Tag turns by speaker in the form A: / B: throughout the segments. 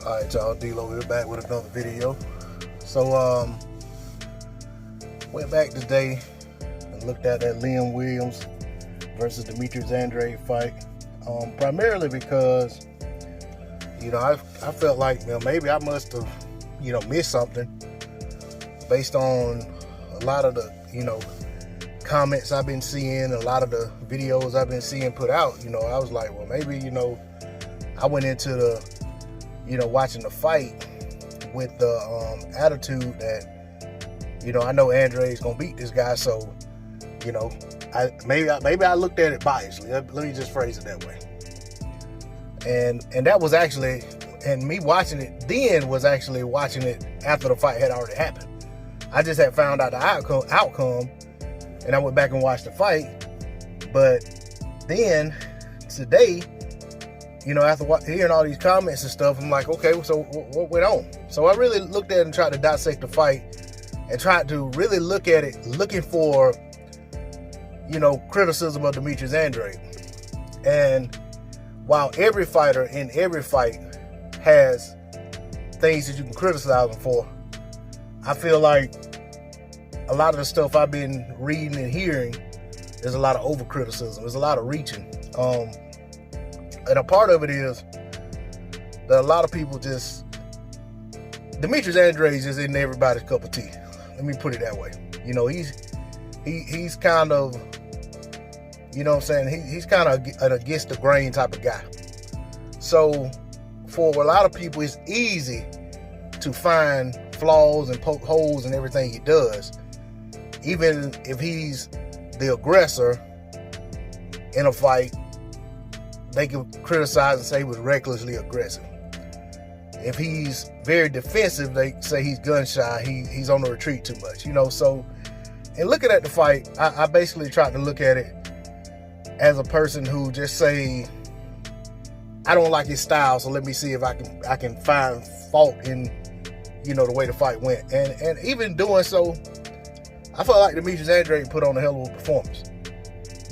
A: Alright y'all, D-Lo, we're back with another video. So went back today and looked at that Liam Williams versus Demetrius Andrade fight. Primarily because, I felt like, maybe I must have, missed something based on a lot of the, comments I've been seeing, a lot of the videos I've been seeing put out. I was like, well, maybe, I went into the, watching the fight with the attitude that, I know Andrade's gonna beat this guy, so, maybe I looked at it biasly. Let me just phrase it that way. And that was actually, and me watching it then was actually watching it after the fight had already happened. I just had found out the outcome, and I went back and watched the fight. But then today, after hearing all these comments and stuff, I'm like, okay, so what went on? So I really looked at it and tried to dissect the fight and tried to really look at it, looking for, criticism of Demetrius Andrade. And while every fighter in every fight has things that you can criticize them for, I feel like a lot of the stuff I've been reading and hearing, there's a lot of over criticism. There's a lot of reaching. And a part of it is that a lot of people Demetrius Andrade just isn't everybody's cup of tea. Let me put it that way. He's kind of, he's kind of an against the grain type of guy. So for a lot of people, it's easy to find flaws and poke holes in everything he does, even if he's the aggressor in a fight. They can criticize and say he was recklessly aggressive. If he's very defensive, they say he's gun shy, he's on the retreat too much, So in looking at the fight, I basically tried to look at it as a person who just say, I don't like his style, so let me see if I can find fault in, the way the fight went. And even doing so, I felt like Demetrius Andrade put on a hell of a performance.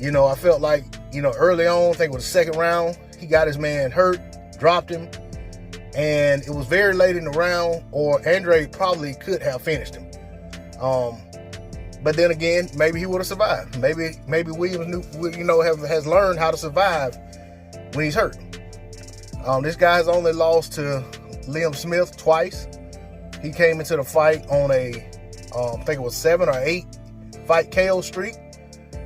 A: I felt like, early on, I think it was the second round, he got his man hurt, dropped him, and it was very late in the round, or Andrade probably could have finished him. But then again, maybe he would have survived. Maybe Williams has learned how to survive when he's hurt. This guy's only lost to Liam Smith twice. He came into the fight on a, I think it was 7 or 8 fight KO streak.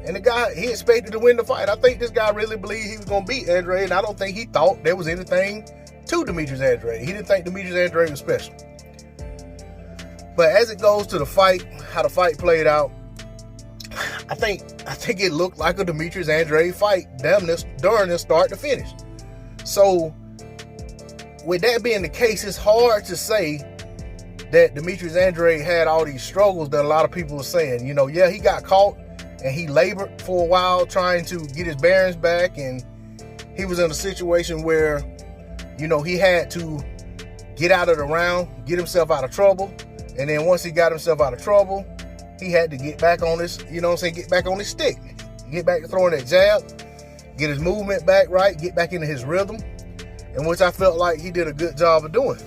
A: And the guy, he expected to win the fight. I think this guy really believed he was going to beat Andrade, and I don't think he thought there was anything to Demetrius Andrade. He didn't think Demetrius Andrade was special. But as it goes to the fight, how the fight played out, I think it looked like a Demetrius Andrade fight during the start to finish. So with that being the case, it's hard to say that Demetrius Andrade had all these struggles that a lot of people are saying. Yeah, he got caught and he labored for a while trying to get his bearings back, and he was in a situation where, he had to get out of the round, get himself out of trouble. And then once he got himself out of trouble, he had to get back on his, get back on his stick, get back to throwing that jab, get his movement back right, get back into his rhythm, and which I felt like he did a good job of doing.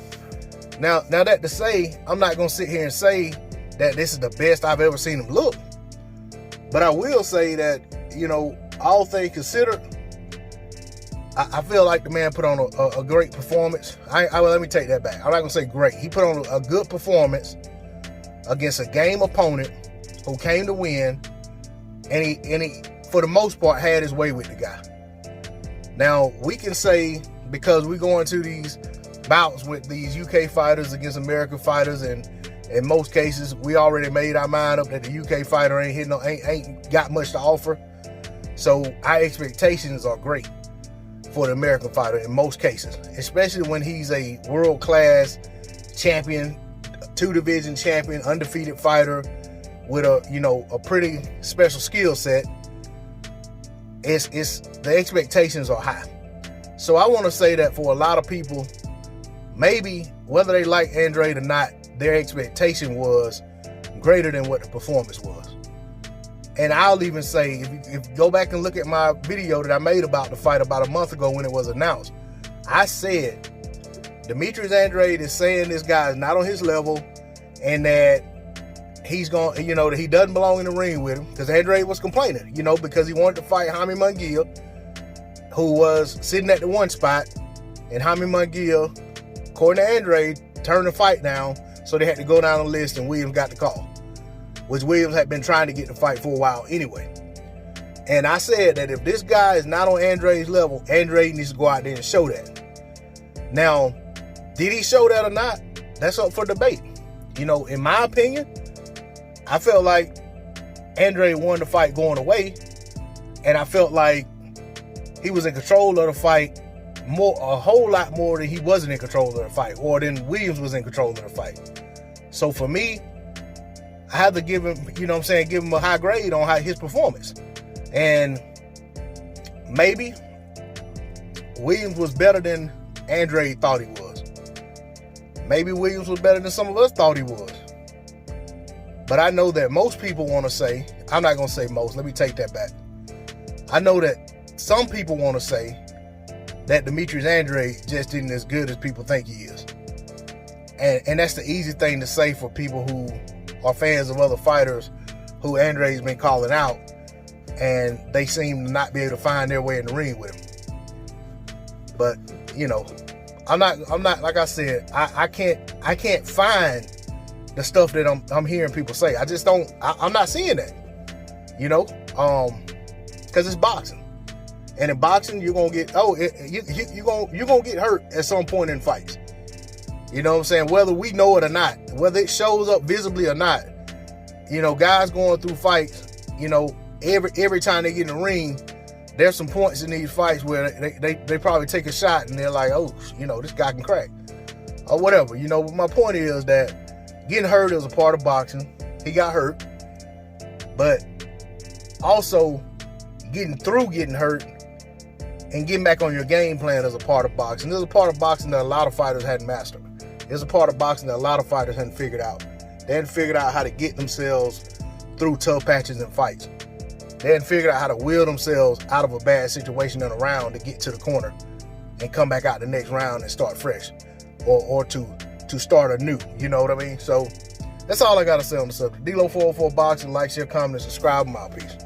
A: Now that to say, I'm not going to sit here and say that this is the best I've ever seen him look. But I will say that, all things considered, I feel like the man put on a great performance. Let me take that back. I'm not going to say great. He put on a good performance against a game opponent who came to win, and he, for the most part, had his way with the guy. Now, we can say, because we go into these bouts with these UK fighters against American fighters, and in most cases, we already made our mind up that the UK fighter ain't got much to offer. So our expectations are great for the American fighter in most cases, especially when he's a world-class champion, 2-division champion, undefeated fighter with a pretty special skill set. The expectations are high. So I want to say that for a lot of people, maybe whether they like Andrade or not, their expectation was greater than what the performance was. And I'll even say, if you go back and look at my video that I made about the fight about a month ago when it was announced, I said Demetrius Andrade is saying this guy is not on his level, and that he's going, you know, that he doesn't belong in the ring with him, because Andrade was complaining, you know, because he wanted to fight Jaime Munguia, who was sitting at the one spot, and Jaime Munguia, according to Andrade, turned the fight down, so they had to go down the list, and Williams got the call, which Williams had been trying to get the fight for a while anyway. And I said that if this guy is not on Andrade's level, Andrade needs to go out there and show that. Now, did he show that or not? That's up for debate. You know, in my opinion, I felt like Andrade won the fight going away, and I felt like he was in control of the fight a whole lot more than he wasn't in control of the fight, or than Williams was in control of the fight. So for me, I have to give him, you know what I'm saying, give him a high grade on his performance. And maybe Williams was better than Andrade thought he was. Maybe Williams was better than some of us thought he was. But I know that most people want to say, I'm not going to say most, let me take that back. I know that some people want to say that Demetrius Andrade just isn't as good as people think he is. And that's the easy thing to say for people who are fans of other fighters who Andrade's been calling out, and they seem to not be able to find their way in the ring with him. But, you know, I'm not like I said, I can't find the stuff that I'm hearing people say. I just don't, I'm not seeing that, you know, because it's boxing. And in boxing, you're gonna get you're gonna get hurt at some point in fights. You know what I'm saying? Whether we know it or not, whether it shows up visibly or not, you know, guys going through fights, you know, every time they get in the ring, there's some points in these fights where they probably take a shot and they're like, oh, you know, this guy can crack, or whatever. You know, but my point is that getting hurt is a part of boxing. He got hurt, but also getting through getting hurt and getting back on your game plan is a part of boxing. There's a part of boxing that a lot of fighters hadn't mastered. There's a part of boxing that a lot of fighters hadn't figured out. They hadn't figured out how to get themselves through tough patches and fights. They hadn't figured out how to will themselves out of a bad situation in a round to get to the corner and come back out the next round and start fresh, or to start anew. You know what I mean? So that's all I got to say on the subject. D-Lo 404 Boxing. Like, share, comment, and subscribe. I'm out. Peace.